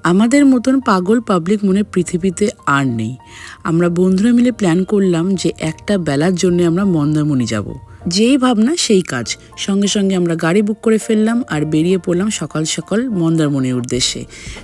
আমাদের মতন পাগল পাবলিক মনে পৃথিবীতে আর নেই। আমরা বন্ধুরা মিলে প্ল্যান করলাম যে একটা বেলার জন্য আমরা মন্দারমণি যাব। যেই ভাবনা সেই কাজ, সঙ্গে সঙ্গে আমরা গাড়ি বুক করে ফেললাম আর বেরিয়ে পড়লাম সকাল সকাল মন্দারমণির উদ্দেশ্যে।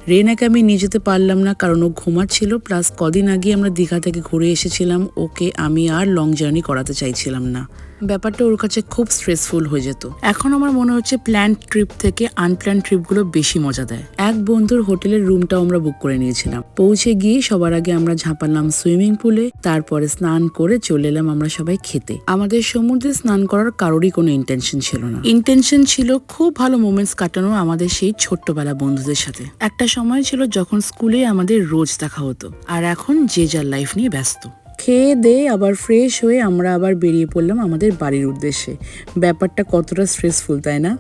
রেনাকে আমি নিয়ে যেতে পারলাম না, কারণ ও ঘুমাচ্ছিল, প্লাস কদিন আগে আমরা দীঘা থেকে ঘুরে এসেছিলাম। ওকে আমি আর লং জার্নি করাতে চাইছিলাম না, ব্যাপারটা ওর কাছে খুব স্ট্রেসফুল হয়ে যেত। এখন আমার মনে হচ্ছে প্ল্যান ট্রিপ থেকে আনপ্ল্যান ট্রিপগুলো বেশি মজা দেয়। এক বন্ধুর হোটেলের রুমটাও আমরা বুক করে নিয়েছিলাম। পৌঁছে গিয়ে সবার আগে আমরা ঝাঁপালাম সুইমিং পুলে, তারপরে স্নান করে চলে এলাম আমরা সবাই খেতে। আমাদের সমুদ্রে স্নান করার কারোরই কোনো ইন্টেনশন ছিল না। ইন্টেনশন ছিল খুব ভালো মোমেন্টস কাটানো আমাদের সেই ছোট্টবেলা বন্ধুদের সাথে। একটা সময় ছিল যখন স্কুলে আমাদের রোজ দেখা হতো, আর এখন যে যার লাইফ নিয়ে ব্যস্ত। খেয়ে দিয়ে আবার ফ্রেশ হয়ে আমরা আবার বেরিয়ে পড়লাম আমাদের বাড়ির উদ্দেশ্যে। ব্যাপারটা কতটা স্ট্রেসফুল, তাই না?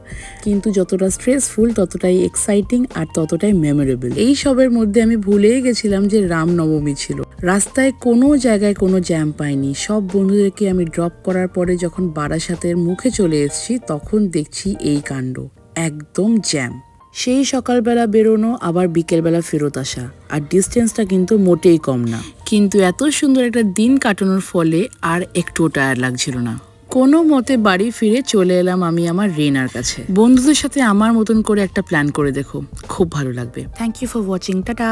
কিন্তু যতটা স্ট্রেসফুল ততটাই এক্সাইটিং আর ততটাই মেমোরেবল। এই সবের মধ্যে আমি ভুলেই গেছিলাম যে রামনবমী ছিল। রাস্তায় কোনো জায়গায় কোনো জ্যাম পাইনি। সব বন্ধুদেরকে আমি ড্রপ করার পরে যখন বারাসাতের মুখে চলে এসেছি তখন দেখছি এই কাণ্ড, একদম জ্যাম। সেই সকালবেলা বেরোনো, আবার বিকেলবেলা ফেরত আসা, আর ডিস্টেন্সটা কিন্তু মোটেই কম না। কিন্তু এত সুন্দর একটা দিন কাটানোর ফলে আর একটুও টায়ার লাগছিল না। কোনো মতে বাড়ি ফিরে চলে এলাম আমি আমার রেনার কাছে। বন্ধুদের সাথে আমার মতন করে একটা প্ল্যান করে দেখো, খুব ভালো লাগবে। Thank you for watching, tata.